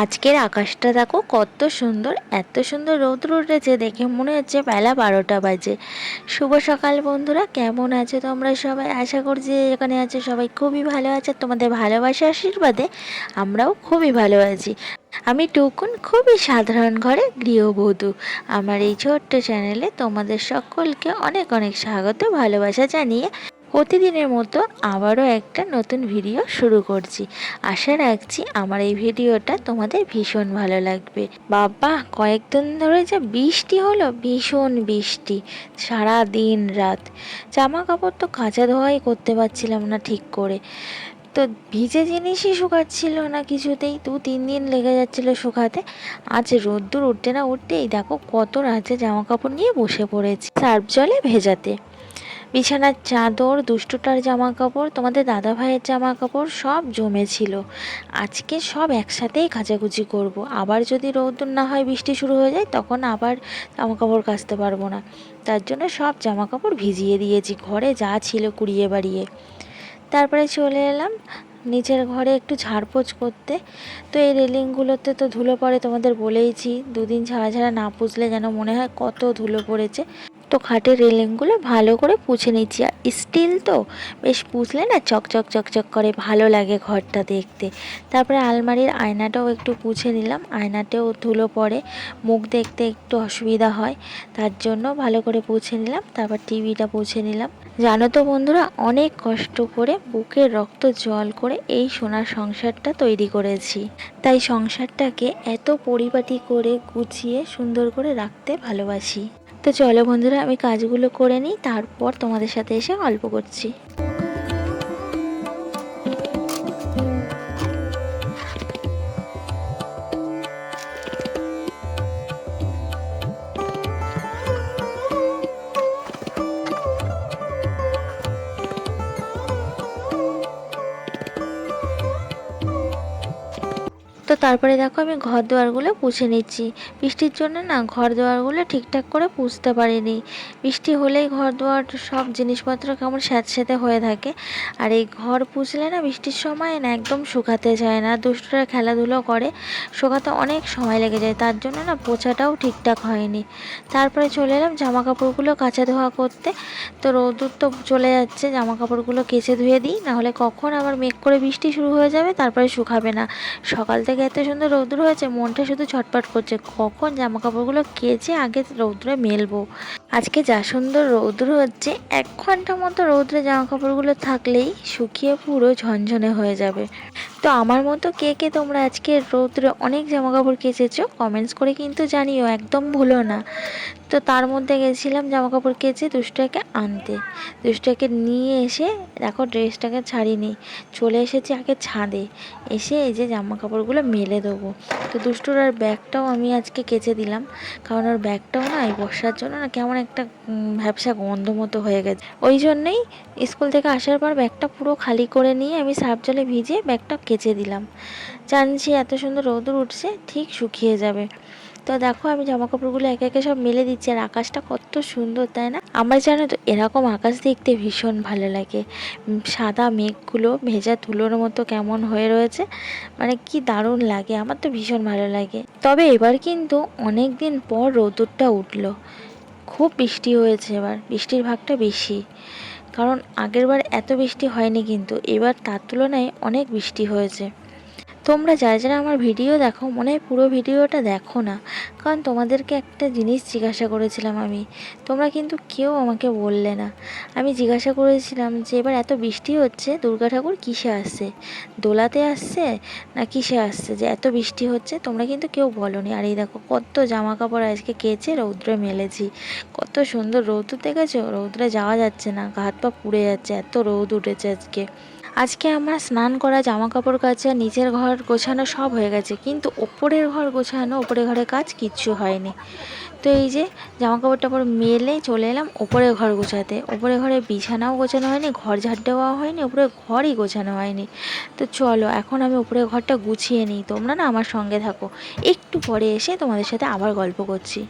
আজকের আকাশটা দেখো কত সুন্দর, এত সুন্দর রৌদ্র উঠেছে, দেখে মনে হচ্ছে বেলা 12টা বাজে। শুভ সকাল বন্ধুরা, কেমন আছো তোমরা সবাই? আশা করছি এখানে আছে সবাই খুবই ভালো আছে। তোমাদের ভালোবাসা আশীর্বাদে আমরাও খুবই ভালো আছি। আমি টুকুন, খুবই সাধারণ ঘরে গৃহবধূ। আমার এই ছোট্ট চ্যানেলে তোমাদের সকলকে অনেক অনেক স্বাগত, ভালোবাসা জানিয়ে প্রতিদিনের মতো আবারও একটা নতুন ভিডিও শুরু করছি। আশা রাখছি আমার এই ভিডিওটা তোমাদের ভীষণ ভালো লাগবে। বাবা, কয়েকদিন ধরে যে বৃষ্টি হলো, ভীষণ বৃষ্টি, সারা দিন রাত। জামা কাপড় তো কাচা ধোয়াই করতে পারছিলাম না ঠিক করে, তো ভিজে জিনিসই শুকাচ্ছিল না কিছুতেই, 2-3 দিন লেগে যাচ্ছিলো শুকাতে। আজ রোদ্দুর উঠতে না উঠতেই দেখো কত রাতে জামা কাপড় নিয়ে বসে পড়েছি সার্ফ জলে ভেজাতে। বিছানার চাদর, দুষ্টুটার জামা কাপড়, তোমাদের দাদা ভাইয়ের জামা কাপড় সব জমেছিল। আজকে সব একসাথেই কাচাকুচি করব। আবার যদি রোদ্দুর না হয়, বৃষ্টি শুরু হয়ে যায়, তখন আবার জামা কাপড় কাচতে পারবো না। তার জন্য সব জামা কাপড় ভিজিয়ে দিয়েছি ঘরে যা ছিল কুড়িয়ে বাড়িয়ে। তারপরে চলে এলাম নিচের ঘরে একটু ঝাড়পোছ করতে। তো এই রেলিংগুলোতে তো ধুলো পড়ে, তোমাদের বলেইছি 2 দিন ছাড়া ছাড়া না পুছলে যেন মনে হয় কত ধুলো পড়েছে। তো খাটের রেলিংগুলো ভালো করে পুছে নিচ্ছি, আর স্টিল তো বেশ পুছলে না চকচক চকচক করে, ভালো লাগে ঘরটা দেখতে। তারপরে আলমারির আয়নাটাও একটু পুছে নিলাম, আয়নাতেও ধুলো পড়ে, মুখ দেখতে একটু অসুবিধা হয়, তার জন্য ভালো করে পুছে নিলাম। তারপর টিভিটা পুছে নিলাম। জানো তো বন্ধুরা, অনেক কষ্ট করে বুকের রক্ত জল করে এই সোনার সংসারটা তৈরি করেছি, তাই সংসারটাকে এত পরিপাটি করে গুছিয়ে সুন্দর করে রাখতে ভালোবাসি। তো চলো বন্ধুরা, আমি কাজগুলো করে নিই, তারপর তোমাদের সাথে এসে গল্প করছি। তো তারপরে দেখো আমি ঘর দুয়ারগুলো পুছে নিচ্ছি। বৃষ্টির জন্য না ঘর দুয়ারগুলো ঠিকঠাক করে পুছতে পারিনি। বৃষ্টি হলেই ঘর দুয়ার সব জিনিসপত্র কেমন স্যাঁতস্যাঁতে হয়ে থাকে, আর এই ঘর পুছলে না বৃষ্টির সময় না একদম শুকাতে যায় না। দুষ্টুরা খেলাধুলো করে, শুকাতে অনেক সময় লেগে যায়, তার জন্য না পোছাটাও ঠিকঠাক হয়নি। তারপরে চলে এলাম জামা কাপড়গুলো কাচা ধোয়া করতে। তো রোদ্দুর তো চলে যাচ্ছে, জামা কাপড়গুলো কেচে ধুয়ে দিই, নাহলে কখন আবার মেঘ করে বৃষ্টি শুরু হয়ে যাবে, তারপরে শুকাবে না। সকাল থেকে এত সুন্দর রৌদ্র হয়েছে, মনটা শুধু ছটফট করছে কখন জামা কাপড়গুলো কেচে আগে রৌদ্রে মেলবো। আজকে যা সুন্দর রৌদ্র হচ্ছে, 1 ঘন্টা মতো রৌদ্রে জামা কাপড়গুলো থাকলেই শুকিয়ে পুরো ঝনঝনে হয়ে যাবে। তো আমার মতো কে কে তোমরা আজকে রৌদ্রে অনেক জামা কাপড় কেচেছো, কমেন্টস করে কিন্তু জানিও, একদম ভুলো না। তো তার মধ্যে গেছিলাম জামা কাপড় কেচে দুষ্টুটাকে আনতে। দুষ্টুটাকে নিয়ে এসে দেখো ড্রেসটাকে ছাড়িনি, চলে এসেছি আগে ছাদে। এসে এই যে জামা কাপড়গুলো মেলে দেবো। তো দুষ্টুর আর ব্যাগটাও আমি আজকে কেচে দিলাম, কারণ ওর ব্যাগটাও না এই বর্ষার জন্য না কেমন একটা ভ্যাপসা গন্ধ মতো হয়ে গেছে। ওই জন্যেই স্কুল থেকে আসার পর ব্যাগটা পুরো খালি করে নিয়ে আমি সার্ফ জলে ভিজিয়ে ব্যাগটা কেচে দিলাম। জানছি এত সুন্দর রোদ উঠছে, ঠিক শুকিয়ে যাবে। তো দেখো আমি জামা কাপড়গুলো একে একে সব মেলে দিচ্ছি, আর আকাশটা কত সুন্দর তাই না? আমার জানো তো এরকম আকাশ দেখতে ভীষণ ভালো লাগে। সাদা মেঘগুলো ভেজা তুলোর মতো কেমন হয়ে রয়েছে, মানে কি দারুণ লাগে, আমার তো ভীষণ ভালো লাগে। তবে এবার কিন্তু অনেক দিন পর রোদ্দুরটা উঠলো, খুব বৃষ্টি হয়েছে, এবার বৃষ্টির ভাগটা বেশি, কারণ আগেরবার এত বৃষ্টি হয়নি, কিন্তু এবার তার তুলনায় অনেক বৃষ্টি হয়েছে। তোমরা যারা যারা আমার ভিডিও দেখো, মনে হয় পুরো ভিডিওটা দেখো না, কারণ তোমাদেরকে একটা জিনিস জিজ্ঞাসা করেছিলাম আমি, তোমরা কিন্তু কেউ আমাকে বললে না। আমি জিজ্ঞাসা করেছিলাম যে এবার এত বৃষ্টি হচ্ছে, দুর্গা ঠাকুর কিসে আসছে, দোলাতে আসছে না কিসে আসছে যে এত বৃষ্টি হচ্ছে? তোমরা কিন্তু কেউ বলোনি। আর এই দেখো কত জামা কাপড় আজকে কেচে রৌদ্রে মেলেছি, কত সুন্দর রৌদ্র দেখেছো? রৌদ্রে যাওয়া যাচ্ছে না, হাত পা পুড়ে যাচ্ছে, এত রৌদ উঠেছে আজকে। আজকে আমার স্নান করা, জামা কাপড় কাচা, নিচের ঘর গোছানো সব হয়ে গেছে, কিন্তু ওপরের ঘর গোছানো, ওপরের ঘরের কাজ কিচ্ছু হয়নি। তো এই যে জামা কাপড় টাপড় মেলে চলে এলাম ওপরের ঘর গোছাতে। ওপরের ঘরে বিছানাও গোছানো হয়নি, ঘর ঝাড় দেওয়া হয়নি, ওপরের ঘরই গোছানো হয়নি। তো চলো এখন আমি ওপরের ঘরটা গুছিয়ে নিই, তোমরা না আমার সঙ্গে থাকো, একটু পরে এসে তোমাদের সাথে আবার গল্প করছি।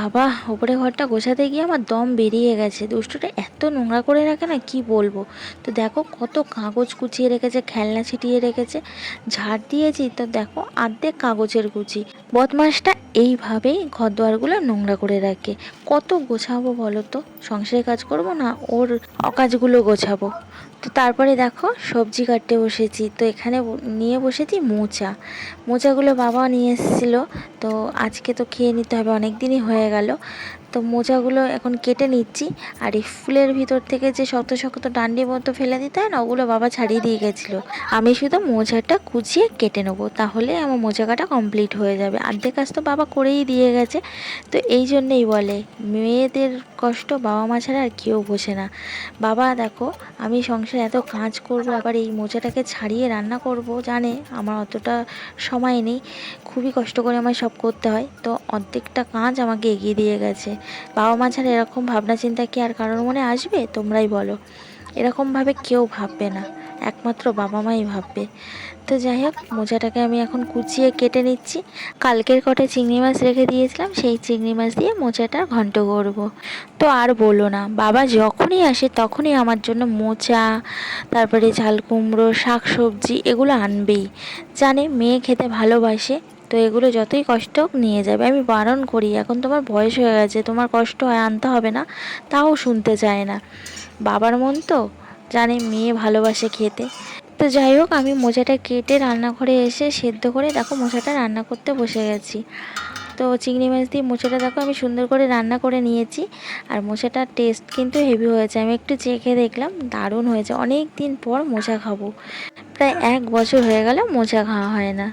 বাবা, ওপরে ঘরটা গোছাতে গিয়ে আমার দম বেরিয়ে গেছে। দুষ্টুটা এত নোংরা করে রাখে না, কি বলবো। তো দেখো কত কাগজ কুচিয়ে রেখেছে, খেলনা ছিটিয়ে রেখেছে। ঝাড় দিয়েছি তো দেখো অর্ধেক কাগজের কুচি। বদমাসটা এইভাবেই ঘর দুয়ারগুলো নোংরা করে রাখে। কত গোছাবো বলো তো, সংসারের কাজ করব না ওর অকাজগুলো গোছাবো। তো তারপরে দেখো সবজি কাটতে বসেছি। তো এখানে নিয়ে বসেছি মোচা। মোচাগুলো বাবা নিয়ে এসেছিলো। তো আজকে তো খেয়ে নিতে হবে, অনেক দিনই হয়ে গেল। তো মোচাগুলো এখন কেটে নিচ্ছি। আর এই ফুলের ভিতর থেকে যে শক্ত শক্ত ডান্ডি মতো ফেলে দিতে হয় না, ওগুলো বাবা ছাড়িয়ে দিয়ে গেছিলো। আমি শুধু মোচাটা কুচিয়ে কেটে নেবো, তাহলে আমার মোচা কাটা কমপ্লিট হয়ে যাবে। অর্ধেক কাজ তো বাবা করেই দিয়ে গেছে। তো এই জন্যেই বলে মেয়েদের কষ্ট বাবা মা ছাড়া আর কেউ বোঝে না। বাবা দেখো আমি সংসারে এত কাজ করব, আবার এই মোচাটাকে ছাড়িয়ে রান্না করব, জানে আমার অতটা সময় নেই। খুবই কষ্ট করে আমায় সব করতে হয়। তো অর্ধেকটা কাজ আমাকে এগিয়ে দিয়ে গেছে। বাবা মা ছাড়া এরকম ভাবনা চিন্তা কি আর কারোর মনে আসবে? তোমরাই বলো। এরকমভাবে কেউ ভাববে না, একমাত্র বাবা মাই ভাববে। তো যাই হোক, মোচাটাকে আমি এখন কুচিয়ে কেটে নিচ্ছি। কালকের কটে চিংড়ি মাছ রেখে দিয়েছিলাম, সেই চিংড়ি মাছ দিয়ে মোচাটার ঘন্ট করব। তো আর বলো না, বাবা যখনই আসে তখনই আমার জন্য মোচা, তারপরে ঝাল কুমড়ো, শাক সবজি এগুলো আনবেই। জানে মেয়ে খেতে ভালোবাসে। তো এগুলো যতই কষ্ট হোক নিয়ে যাবে। আমি বারণ করি, এখন তোমার বয়স হয়ে গেছে, তোমার কষ্ট হয়, আনতে হবে না, তাও শুনতে চায় না। বাবার মন তো, জানে মেয়ে ভালোবাসে খেতে। তো যাই হোক, আমি মোচাটা কেটে রান্নাঘরে এসে সেদ্ধ করে দেখো মোচাটা রান্না করতে বসে গেছি। তো চিংড়ি মাছ দিয়ে মোচাটা দেখো আমি সুন্দর করে রান্না করে নিয়েছি। আর মোচাটার টেস্ট কিন্তু হেভি হয়েছে, আমি একটু চেখে দেখলাম, দারুণ হয়েছে। অনেক দিন পর মোচা খাবো, প্রায় 1 বছর হয়ে গেল মোচা খাওয়া হয় না।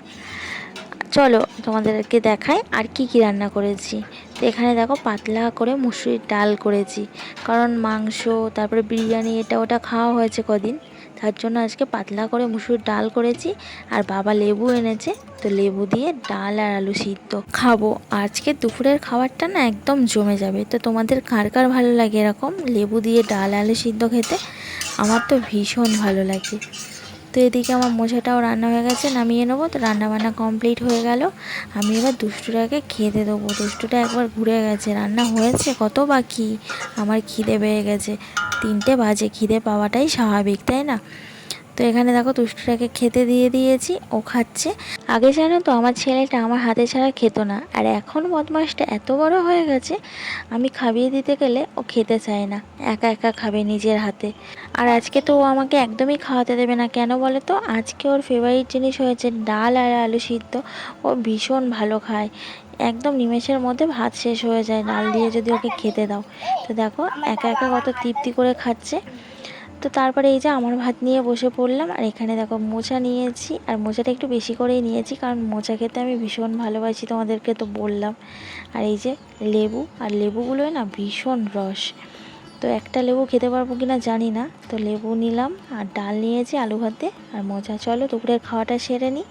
চলো তোমাদেরকে দেখাই আর কি কি রান্না করেছি। তো এখানে দেখো পাতলা করে মুসুরির ডাল করেছি, কারণ মাংস তারপরে বিরিয়ানি এটা ওটা খাওয়া হয়েছে কদিন, তার জন্য আজকে পাতলা করে মুসুরির ডাল করেছি। আর বাবা লেবু এনেছে, তো লেবু দিয়ে ডাল আর আলু সিদ্ধ খাবো। আজকে দুপুরের খাবারটা না একদম জমে যাবে। তো তোমাদের কার কার ভালো লাগে এরকম লেবু দিয়ে ডাল আলু সিদ্ধ খেতে? আমার তো ভীষণ ভালো লাগে। তো এদিকে আমার মোচাটাও রান্না হয়ে গেছে, নামিয়ে নেবো। তো রান্না বান্না কমপ্লিট হয়ে গেল। আমি এবার দুষ্টুটাকে খেতে দেবো। দুষ্টুটা একবার ঘুরে গেছে, রান্না হয়েছে কত বাকি। আমার খিদে পেয়ে গেছে, 3টে বাজে, খিদে পাওয়াটাই স্বাভাবিক, তাই না? তো এখানে দেখো দুষ্টুটাকে খেতে দিয়ে দিয়েছি, ও খাচ্ছে। আগে জানো তো আমার ছেলেটা আমার হাতে ছাড়া খেত না, আর এখন বদমাসটা এত বড় হয়ে গেছে, আমি খাইয়ে দিতে গেলে ও খেতে চায় না, একা একা খাবে নিজের হাতে। আর আজকে তো ও আমাকে একদমই খাওয়াতে দেবে না। কেন বলো তো? আজকে ওর ফেভারিট জিনিস হয়েছে ডাল আর আলু সিদ্ধ। ও ভীষণ ভালো খায়, একদম নিমেষের মধ্যে ভাত শেষ হয়ে যায় ডাল দিয়ে যদি ওকে খেতে দাও। তো দেখো একা একা কত তৃপ্তি করে খাচ্ছে। তো তারপরে এই যে আমার ভাত নিয়ে বসে পড়লাম। আর এখানে দেখো মোচা নিয়েছি, আর মোচাটা একটু বেশি করেই নিয়েছি, কারণ মোচা খেতে আমি ভীষণ ভালোবাসি, তোমাদেরকে তো বললাম। আর এই যে লেবু, আর লেবুগুলোয় না ভীষণ রস। তো একটা লেবু খেতে পারবো কিনা জানি না। তো লেবু নিলাম, আর ডাল নিয়েছি আলু ভাতে আর মোচা। চলো দুপুরের খাওয়াটা সেরে নিই।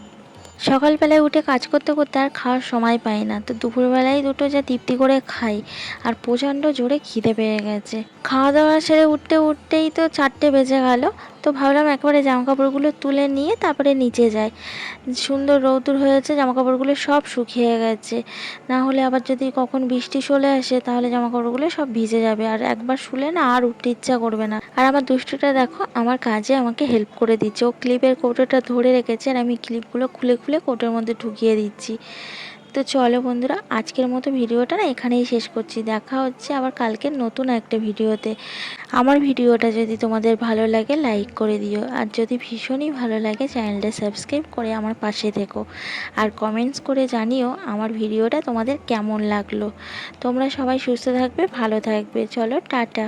সকালবেলায় উঠে কাজ করতে করতে আর খাওয়ার সময় পাই না। তো দুপুরবেলায় দুটো যা তৃপ্তি করে খাই, আর প্রচণ্ড জোরে খিদে পেয়ে গেছে। খাওয়া দাওয়া সেরে উঠতে উঠতেই তো 4টে বেজে গেল। তো ভাবলাম একবারে জামাকাপড়গুলো তুলে নিয়ে তারপরে নিচে যাই। সুন্দর রৌদ্র হয়েছে, জামাকাপড়গুলো সব শুকিয়ে গেছে। না হলে আবার যদি কখন বৃষ্টি চলে আসে তাহলে জামাকাপড়গুলো সব ভিজে যাবে, আর একবার শুলে না আর উঠতে ইচ্ছা করবে না। আর আমার দুষ্টুটা দেখো আমার কাজে আমাকে হেল্প করে দিচ্ছে। ও ক্লিপের কৌটোটা ধরে রেখেছে, আর আমি ক্লিপগুলো খুলে খুলে কৌটোর মধ্যে ঢুকিয়ে দিচ্ছি। তো চলো বন্ধুরা, আজকের মতো ভিডিওটা না এখানেই শেষ করছি। দেখা হচ্ছে আবার কালকের নতুন একটা ভিডিওতে। আমার ভিডিওটা যদি তোমাদের ভালো লাগে লাইক করে দিও, আর যদি ভীষণই ভালো লাগে চ্যানেলটা সাবস্ক্রাইব করে আমার পাশে থেকো। আর কমেন্টস করে জানিও আমার ভিডিওটা তোমাদের কেমন লাগলো। তোমরা সবাই সুস্থ থাকবে, ভালো থাকবে। চলো টাটা।